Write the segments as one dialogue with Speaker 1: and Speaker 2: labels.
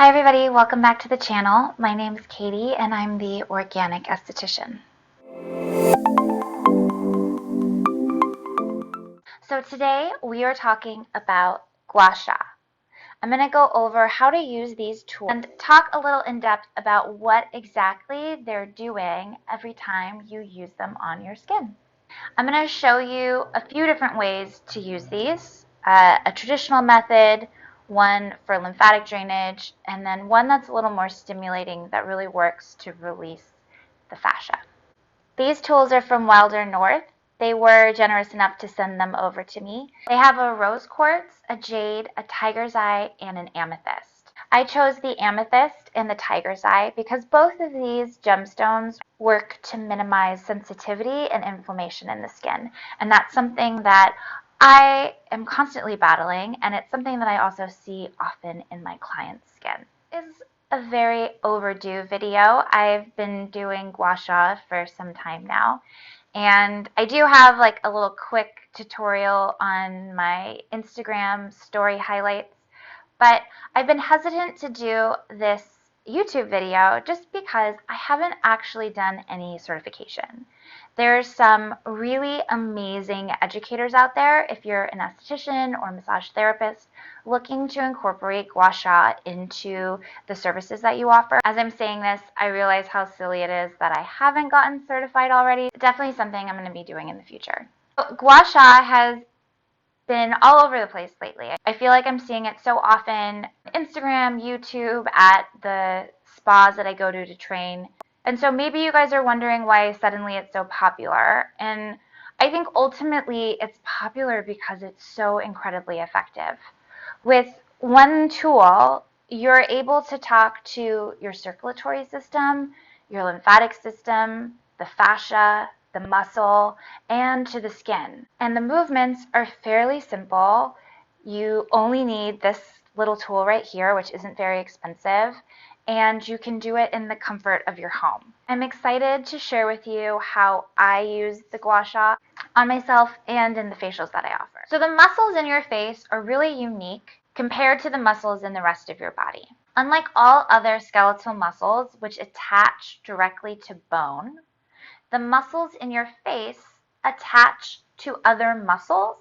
Speaker 1: Hi everybody, welcome back to the channel. My name is Katie and I'm the Organic Esthetician. So today we are talking about Gua Sha. I'm going to go over how to use these tools and talk a little in depth about what exactly they're doing every time you use them on your skin. I'm going to show you a few different ways to use these, a traditional method, one for lymphatic drainage, and then one that's a little more stimulating that really works to release the fascia. These tools are from Wilder North. They were generous enough to send them over to me. They have a rose quartz, a jade, a tiger's eye, and an amethyst. I chose the amethyst and the tiger's eye because both of these gemstones work to minimize sensitivity and inflammation in the skin. And that's something that I am constantly battling, and it's something that I also see often in my clients' skin. It's a very overdue video. I've been doing Gua Sha for some time now, and I do have like a little quick tutorial on my Instagram story highlights, but I've been hesitant to do this YouTube video just because I haven't actually done any certification. There's some really amazing educators out there if you're an esthetician or massage therapist looking to incorporate Gua Sha into the services that you offer. As I'm saying this, I realize how silly it is that I haven't gotten certified already. Definitely something I'm going to be doing in the future. Gua Sha has been all over the place lately. I feel like I'm seeing it so often on Instagram, YouTube, at the spas that I go to train. And so maybe you guys are wondering why suddenly it's so popular. And I think ultimately it's popular because it's so incredibly effective. With one tool, you're able to talk to your circulatory system, your lymphatic system, the fascia, the muscle, and to the skin. And the movements are fairly simple. You only need this little tool right here, which isn't very expensive, and you can do it in the comfort of your home. I'm excited to share with you how I use the Gua Sha on myself and in the facials that I offer. So the muscles in your face are really unique compared to the muscles in the rest of your body. Unlike all other skeletal muscles, which attach directly to bone, the muscles in your face attach to other muscles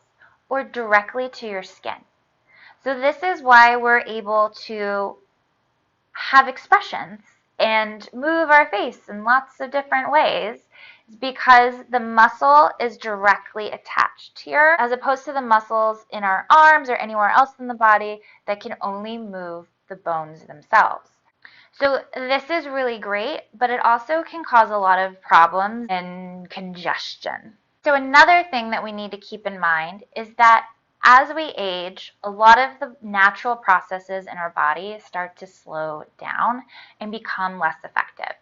Speaker 1: or directly to your skin. So this is why we're able to have expressions and move our face in lots of different ways, because the muscle is directly attached here, as opposed to the muscles in our arms or anywhere else in the body that can only move the bones themselves. So this is really great, but it also can cause a lot of problems and congestion. So another thing that we need to keep in mind is that as we age, a lot of the natural processes in our body start to slow down and become less effective.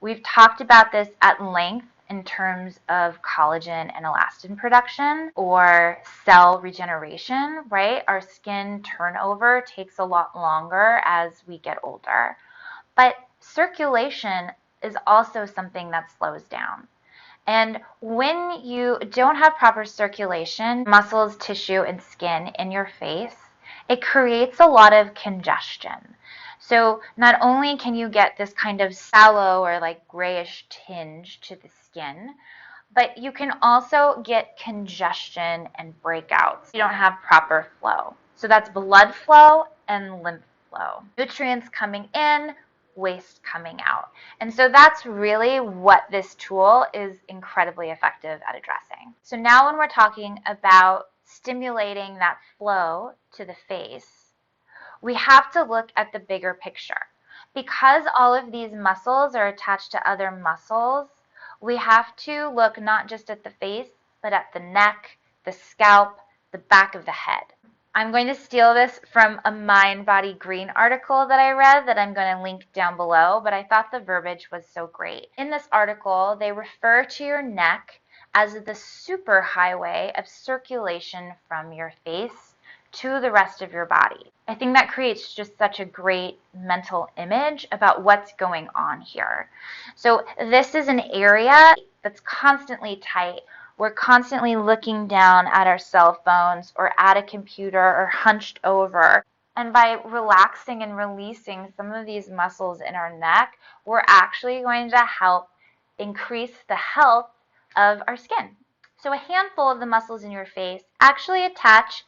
Speaker 1: We've talked about this at length in terms of collagen and elastin production or cell regeneration, right? Our skin turnover takes a lot longer as we get older. But circulation is also something that slows down. And when you don't have proper circulation, muscles, tissue, and skin in your face, it creates a lot of congestion. So not only can you get this kind of sallow or like grayish tinge to the skin, but you can also get congestion and breakouts. You don't have proper flow. So that's blood flow and lymph flow. Nutrients coming in, waste coming out. And so that's really what this tool is incredibly effective at addressing. So now when we're talking about stimulating that flow to the face, we have to look at the bigger picture. Because all of these muscles are attached to other muscles, we have to look not just at the face, but at the neck, the scalp, the back of the head. I'm going to steal this from a Mind Body Green article that I read that I'm going to link down below, but I thought the verbiage was so great. In this article, they refer to your neck as the superhighway of circulation from your face to the rest of your body. I think that creates just such a great mental image about what's going on here. So this is an area that's constantly tight. We're constantly looking down at our cell phones or at a computer or hunched over. And by relaxing and releasing some of these muscles in our neck, we're actually going to help increase the health of our skin. So a handful of the muscles in your face actually attach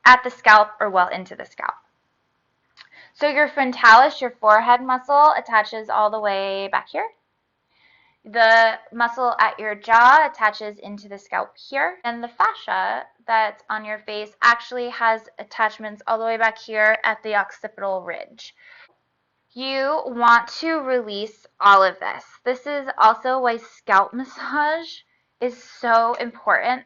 Speaker 1: at the scalp or well into the scalp. So your frontalis, your forehead muscle, attaches all the way back here. The muscle at your jaw attaches into the scalp here. And the fascia that's on your face actually has attachments all the way back here at the occipital ridge. You want to release all of this. This is also why scalp massage is so important.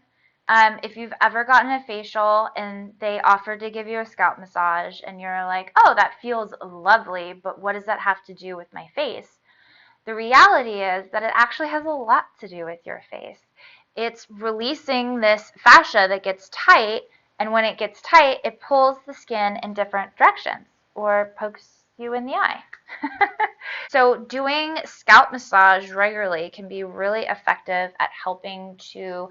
Speaker 1: If you've ever gotten a facial and they offered to give you a scalp massage and you're like, oh, that feels lovely, but what does that have to do with my face? The reality is that it actually has a lot to do with your face. It's releasing this fascia that gets tight, and when it gets tight, it pulls the skin in different directions or pokes you in the eye. So doing scalp massage regularly can be really effective at helping to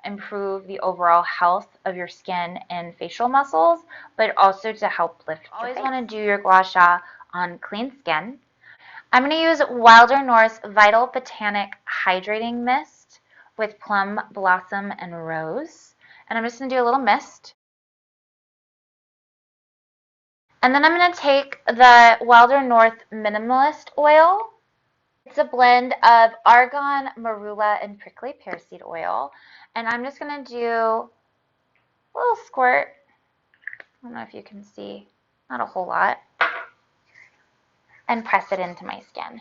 Speaker 1: improve the overall health of your skin and facial muscles, but also to help lift your face. You always want to do your gua sha on clean skin. I'm going to use Wilder North's Vital Botanic Hydrating Mist with Plum Blossom and Rose. And I'm just going to do a little mist. And then I'm going to take the Wilder North Minimalist Oil. It's a blend of argan, marula, and prickly pear seed oil. And I'm just going to do a little squirt. I don't know if you can see, not a whole lot. And press it into my skin.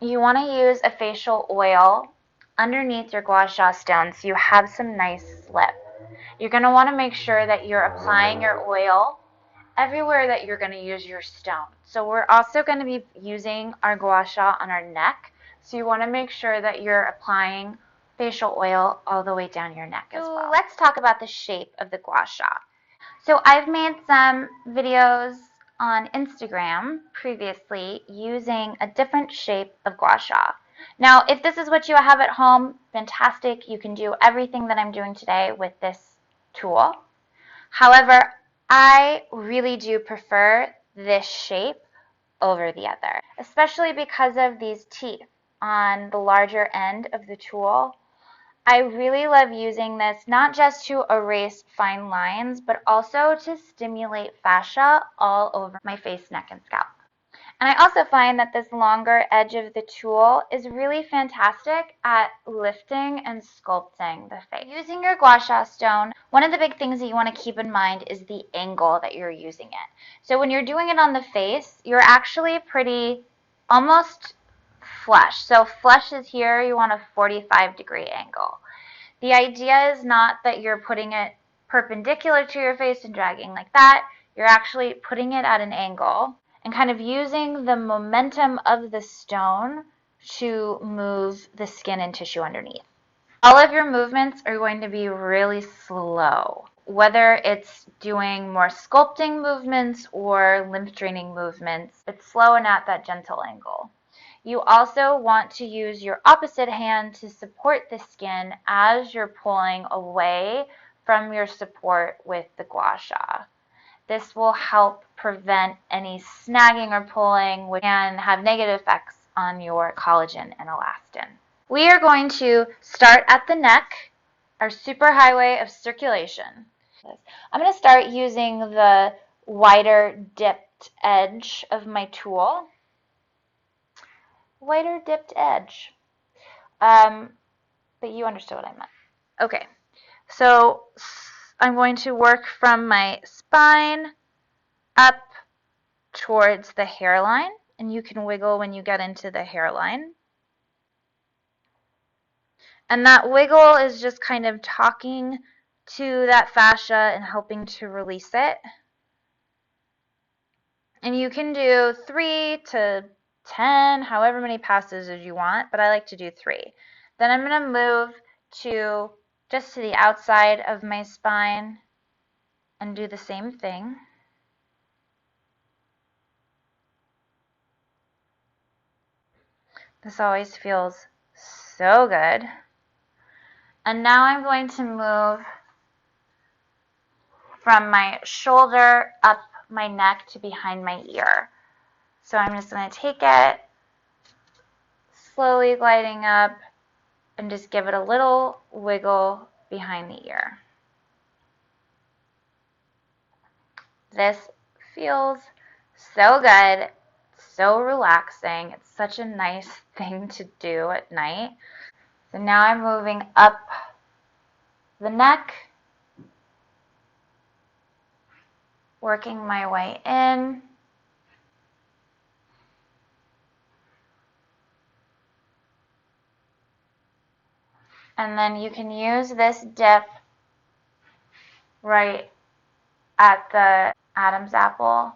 Speaker 1: You want to use a facial oil underneath your gua sha stone so you have some nice slip. You're going to want to make sure that you're applying your oil everywhere that you're going to use your stone. So we're also going to be using our gua sha on our neck. So you want to make sure that you're applying facial oil all the way down your neck as well. Let's talk about the shape of the gua sha. So I've made some videos on Instagram previously using a different shape of gua sha. Now, if this is what you have at home, fantastic. You can do everything that I'm doing today with this tool. However, I really do prefer this shape over the other, especially because of these teeth on the larger end of the tool. I really love using this not just to erase fine lines, but also to stimulate fascia all over my face, neck, and scalp. And I also find that this longer edge of the tool is really fantastic at lifting and sculpting the face. Using your gua sha stone, one of the big things that you want to keep in mind is the angle that you're using it. So when you're doing it on the face, you're actually pretty almost flush. So flush is here, you want a 45-degree angle. The idea is not that you're putting it perpendicular to your face and dragging like that. You're actually putting it at an angle and kind of using the momentum of the stone to move the skin and tissue underneath. All of your movements are going to be really slow, whether it's doing more sculpting movements or lymph draining movements. It's slow and at that gentle angle. You also want to use your opposite hand to support the skin as you're pulling away from your support with the gua sha. This will help prevent any snagging or pulling, which can have negative effects on your collagen and elastin. We are going to start at the neck, our superhighway of circulation. I'm going to start using the wider dipped edge of my tool. Wider dipped edge. But you understood what I meant. Okay, so I'm going to work from my spine up towards the hairline, and you can wiggle when you get into the hairline. And that wiggle is just kind of talking to that fascia and helping to release it. And you can do 3 to 10, however many passes as you want, but I like to do 3. Then I'm going to move to just to the outside of my spine and do the same thing. This always feels so good. And now I'm going to move from my shoulder up my neck to behind my ear. So I'm just going to take it, slowly gliding up, and just give it a little wiggle behind the ear. This feels so good, so relaxing. It's such a nice thing to do at night. So now I'm moving up the neck, working my way in. And then you can use this dip right at the Adam's apple.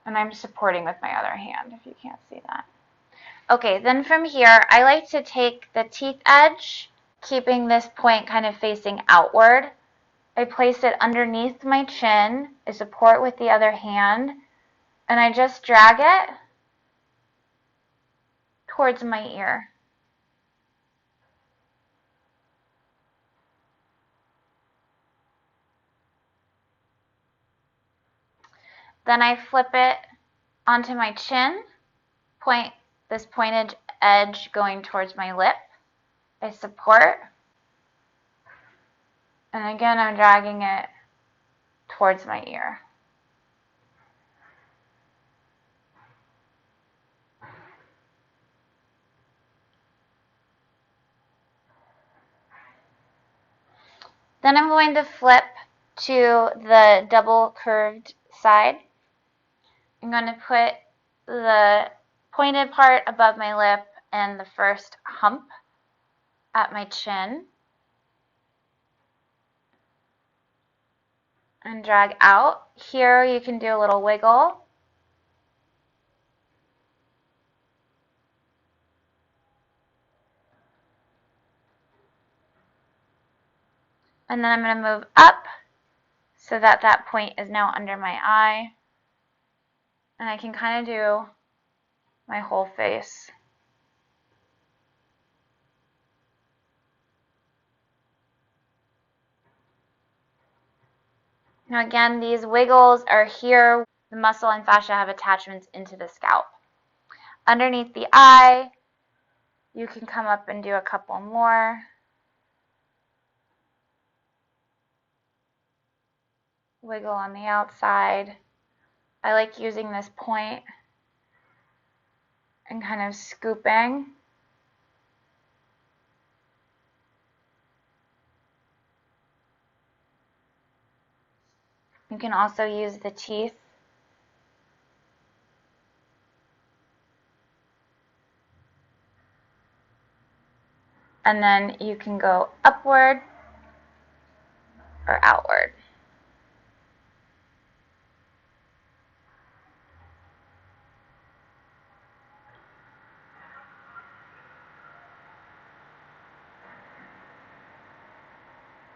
Speaker 1: And I'm supporting with my other hand, if you can't see that. Okay, then from here, I like to take the teeth edge, keeping this point kind of facing outward. I place it underneath my chin, I support with the other hand, and I just drag it towards my ear. Then I flip it onto my chin, point this pointed edge going towards my lip. I support, and again I'm dragging it towards my ear. Then I'm going to flip to the double curved side. I'm going to put the pointed part above my lip and the first hump at my chin and drag out. Here you can do a little wiggle. And then I'm going to move up so that that point is now under my eye. And I can kind of do my whole face. Now again, these wiggles are here. The muscle and fascia have attachments into the scalp. Underneath the eye, you can come up and do a couple more. Wiggle on the outside. I like using this point and kind of scooping. You can also use the teeth. And then you can go upward or outward.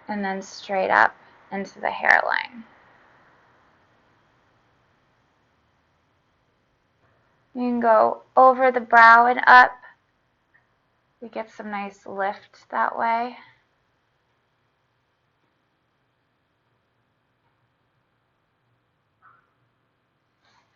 Speaker 1: And then straight up into the hairline. You can go over the brow and up. We get some nice lift that way.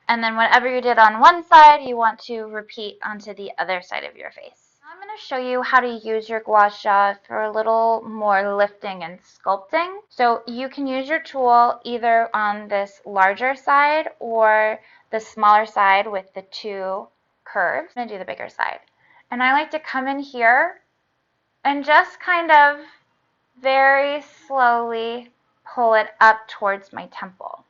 Speaker 1: And then whatever you did on one side, you want to repeat onto the other side of your face. Now I'm going to show you how to use your gua sha for a little more lifting and sculpting. So you can use your tool either on this larger side or the smaller side with the two curves. I'm going to do the bigger side. And I like to come in here and just kind of very slowly pull it up towards my temple.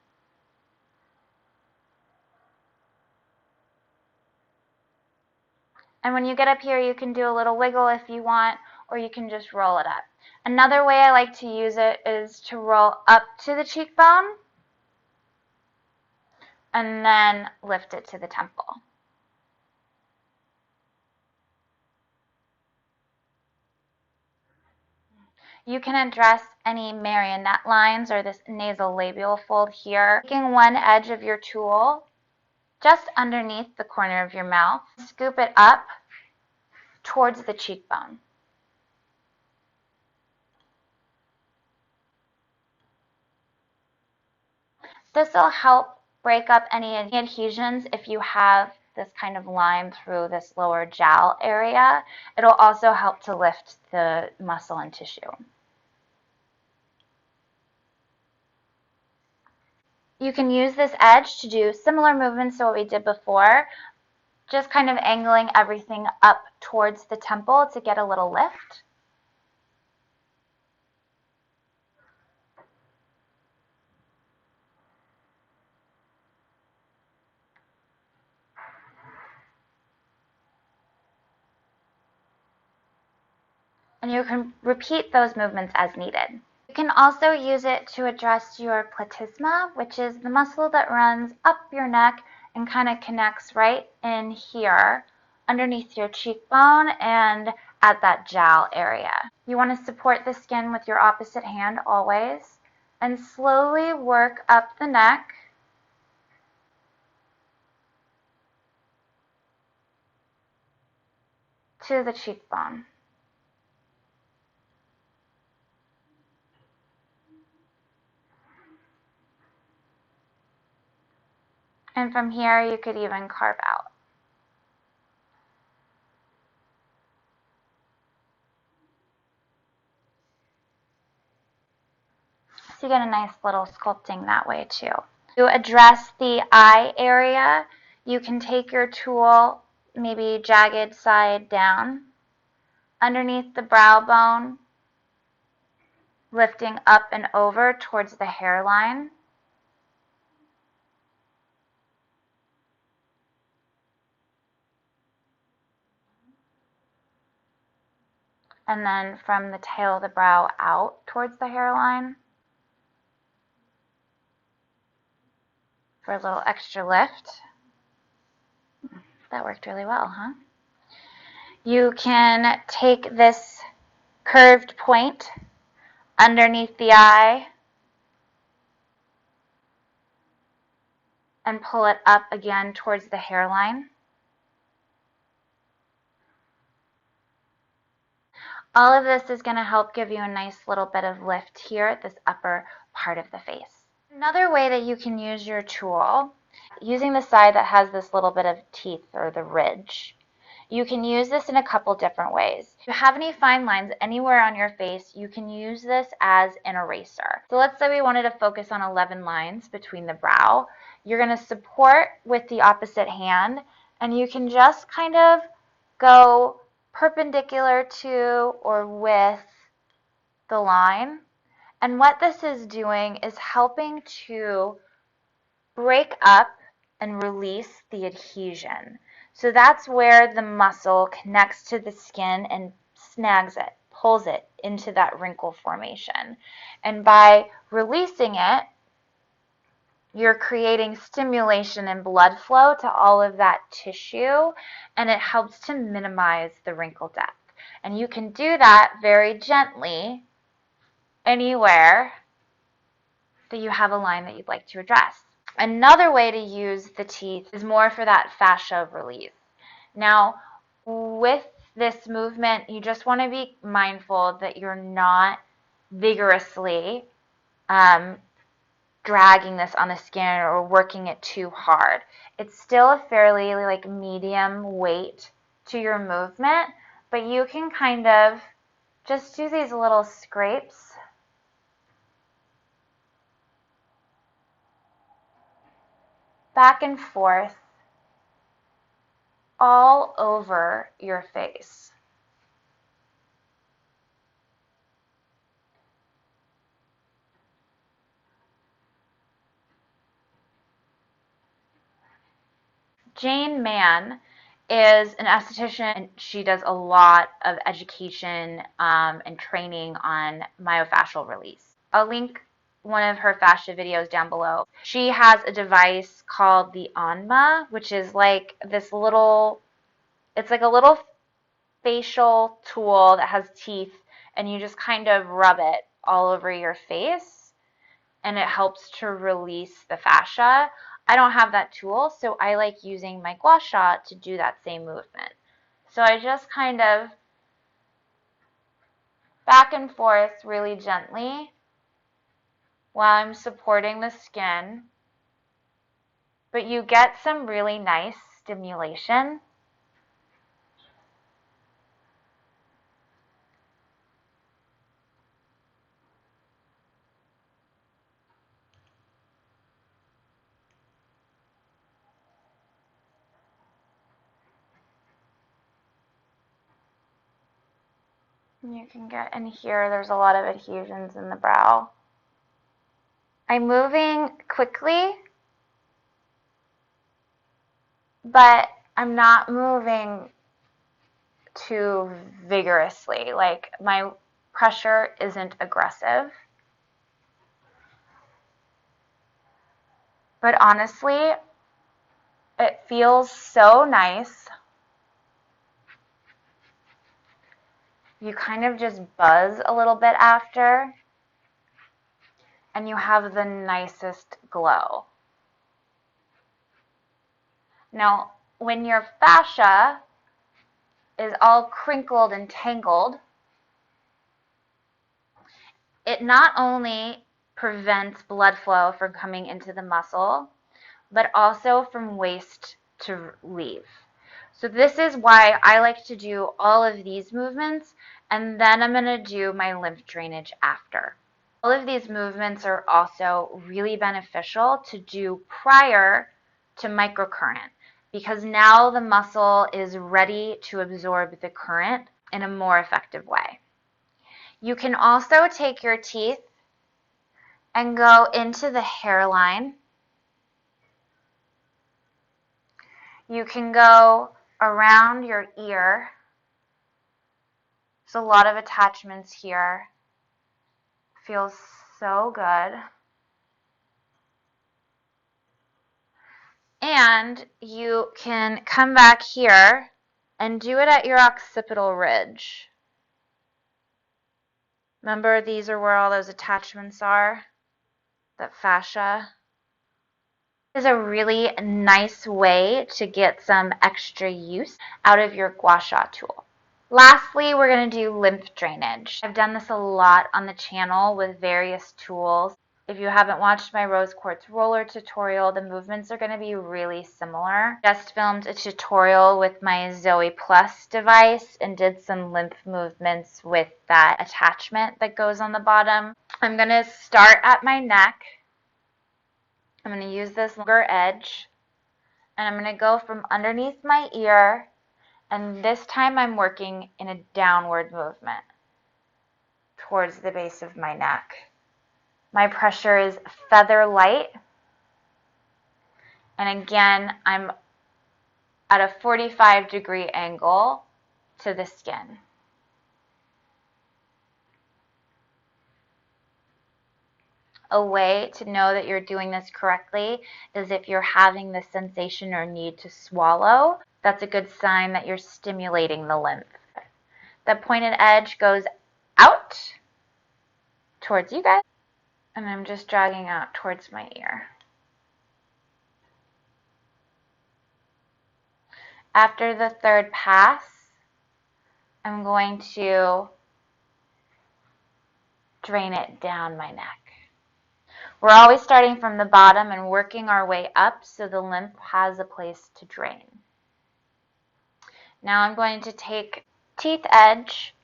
Speaker 1: And when you get up here, you can do a little wiggle if you want, or you can just roll it up. Another way I like to use it is to roll up to the cheekbone and then lift it to the temple. You can address any marionette lines or this nasolabial fold here. Taking one edge of your tool just underneath the corner of your mouth, scoop it up towards the cheekbone. This will help break up any adhesions if you have this kind of line through this lower jowl area. It'll also help to lift the muscle and tissue. You can use this edge to do similar movements to what we did before, just kind of angling everything up towards the temple to get a little lift. And you can repeat those movements as needed. You can also use it to address your platysma, which is the muscle that runs up your neck and kind of connects right in here underneath your cheekbone and at that jowl area. You want to support the skin with your opposite hand always and slowly work up the neck to the cheekbone. And from here, you could even carve out. So you get a nice little sculpting that way too. To address the eye area, you can take your tool, maybe jagged side down, underneath the brow bone, lifting up and over towards the hairline. And then from the tail of the brow out towards the hairline for a little extra lift. That worked really well, huh? You can take this curved point underneath the eye and pull it up again towards the hairline. All of this is going to help give you a nice little bit of lift here at this upper part of the face. Another way that you can use your tool, using the side that has this little bit of teeth or the ridge, you can use this in a couple different ways. If you have any fine lines anywhere on your face, you can use this as an eraser. So let's say we wanted to focus on 11 lines between the brow. You're going to support with the opposite hand, and you can just kind of go perpendicular to or with the line. And what this is doing is helping to break up and release the adhesion. So that's where the muscle connects to the skin and snags it, pulls it into that wrinkle formation. And by releasing it, you're creating stimulation and blood flow to all of that tissue, and it helps to minimize the wrinkle depth. And you can do that very gently anywhere that you have a line that you'd like to address. Another way to use the teeth is more for that fascia release. Now, with this movement, you just want to be mindful that you're not vigorously dragging this on the skin or working it too hard. It's still a fairly medium weight to your movement, but you can kind of just do these little scrapes back and forth all over your face. Mann is an esthetician, and she does a lot of education and training on myofascial release. I'll link one of her fascia videos down below. She has a device called the Onma, which is like this little, it's like a little facial tool that has teeth, and you just kind of rub it all over your face, and it helps to release the fascia. I don't have that tool, so I like using my Gua Sha to do that same movement. So I just kind of back and forth really gently while I'm supporting the skin, but you get some really nice stimulation. You can get in here, there's a lot of adhesions in the brow. I'm moving quickly, but I'm not moving too vigorously. Like, my pressure isn't aggressive. But honestly, it feels so nice. You kind of just buzz a little bit after, and you have the nicest glow. Now, when your fascia is all crinkled and tangled, it not only prevents blood flow from coming into the muscle, but also from waste to leave. So this is why I like to do all of these movements, and then I'm going to do my lymph drainage after. All of these movements are also really beneficial to do prior to microcurrent, because now the muscle is ready to absorb the current in a more effective way. You can also take your teeth and go into the hairline. You can go around your ear. There's a lot of attachments here. Feels so good. And you can come back here and do it at your occipital ridge. Remember, these are where all those attachments are, that fascia. Is a really nice way to get some extra use out of your Gua Sha tool. Lastly, we're going to do lymph drainage. I've done this a lot on the channel with various tools. If you haven't watched my rose quartz roller tutorial, the movements are going to be really similar. Just filmed a tutorial with my Zoe Plus device and did some lymph movements with that attachment that goes on the bottom. I'm going to start at my neck. I'm going to use this longer edge, and I'm going to go from underneath my ear, and this time I'm working in a downward movement towards the base of my neck. My pressure is feather light, and again, I'm at a 45-degree angle to the skin. A way to know that you're doing this correctly is if you're having the sensation or need to swallow. That's a good sign that you're stimulating the lymph. The pointed edge goes out towards you guys, and I'm just dragging out towards my ear. After the third pass, I'm going to drain it down my neck. We're always starting from the bottom and working our way up so the lymph has a place to drain. Now I'm going to take teeth edge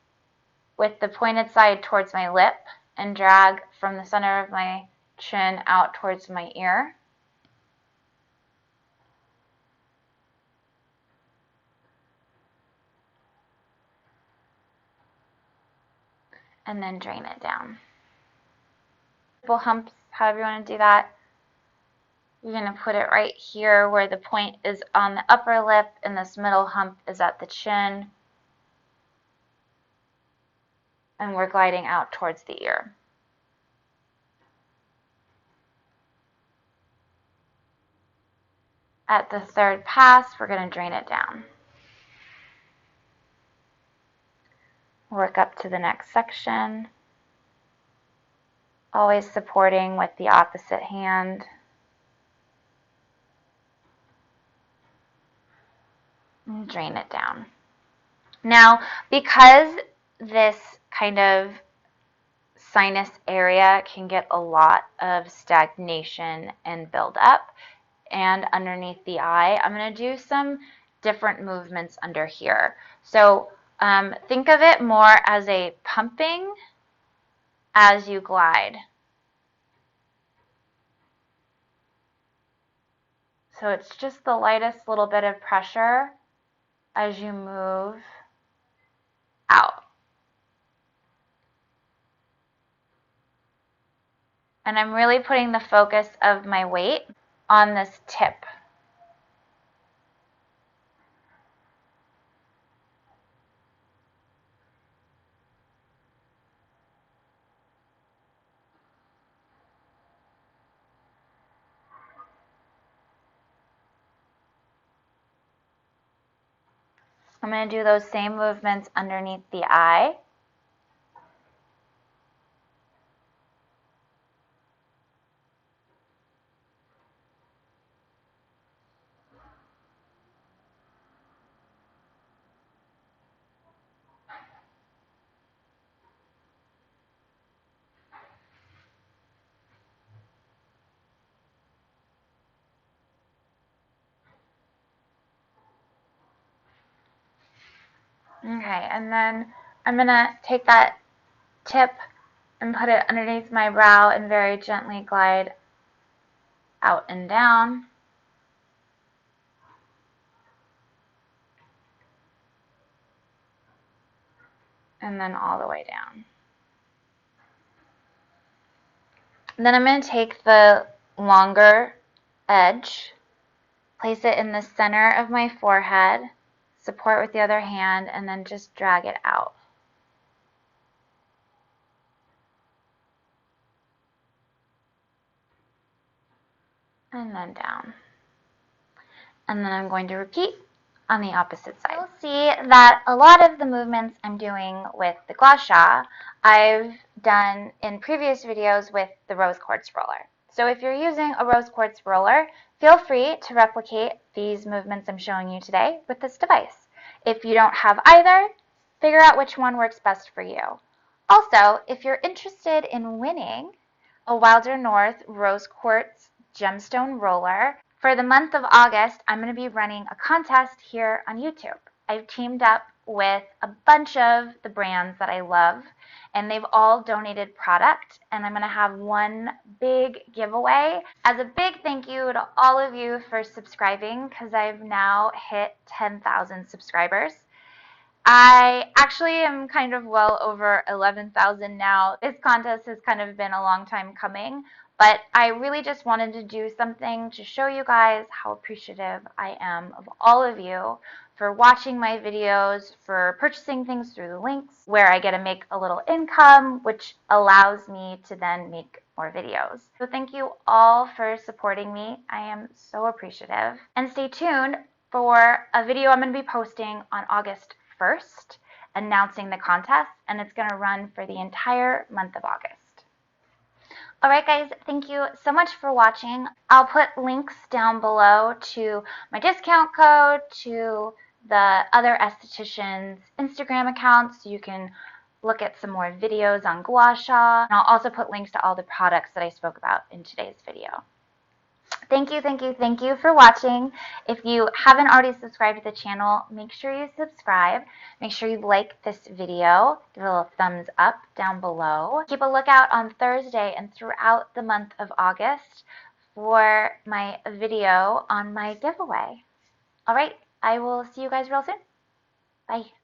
Speaker 1: with the pointed side towards my lip and drag from the center of my chin out towards my ear. And then drain it down. Couple humps, however you want to do that. You're going to put it right here where the point is on the upper lip and this middle hump is at the chin. And we're gliding out towards the ear. At the third pass, we're going to drain it down. work up to the next section. Always supporting with the opposite hand. And drain it down. Now, because this kind of sinus area can get a lot of stagnation and buildup, and underneath the eye, I'm going to do some different movements under here. So think of it more as a pumping as you glide. So it's just the lightest little bit of pressure as you move out. And I'm really putting the focus of my weight on this tip. I'm going to do those same movements underneath the eye. Okay, and then I'm going to take that tip and put it underneath my brow and very gently glide out and down. And then all the way down. And then I'm going to take the longer edge, place it in the center of my forehead, support with the other hand, and then just drag it out. And then down. And then I'm going to repeat on the opposite side. You'll see that a lot of the movements I'm doing with the Gua Sha, I've done in previous videos with the rose quartz roller. So if you're using a rose quartz roller, feel free to replicate these movements I'm showing you today with this device. If you don't have either, figure out which one works best for you. Also, if you're interested in winning a Wilder North rose quartz gemstone roller, for the month of August, I'm going to be running a contest here on YouTube. I've teamed up with a bunch of the brands that I love, and they've all donated product, and I'm going to have one big giveaway. As a big thank you to all of you for subscribing, because I've now hit 10,000 subscribers. I actually am kind of well over 11,000 now. This contest has kind of been a long time coming, but I really just wanted to do something to show you guys how appreciative I am of all of you for watching my videos, for purchasing things through the links, where I get to make a little income, which allows me to then make more videos. So thank you all for supporting me. I am so appreciative. And stay tuned for a video I'm going to be posting on August 1st, announcing the contest, and it's going to run for the entire month of August. Alright guys, thank you so much for watching. I'll put links down below to my discount code, to the other estheticians' Instagram accounts, so you can look at some more videos on Gua Sha. And I'll also put links to all the products that I spoke about in today's video. Thank you for watching. If you haven't already subscribed to the channel, make sure you subscribe. Make sure you like this video. Give it a little thumbs up down below. Keep a lookout on Thursday and throughout the month of August for my video on my giveaway. All right, I will see you guys real soon. Bye.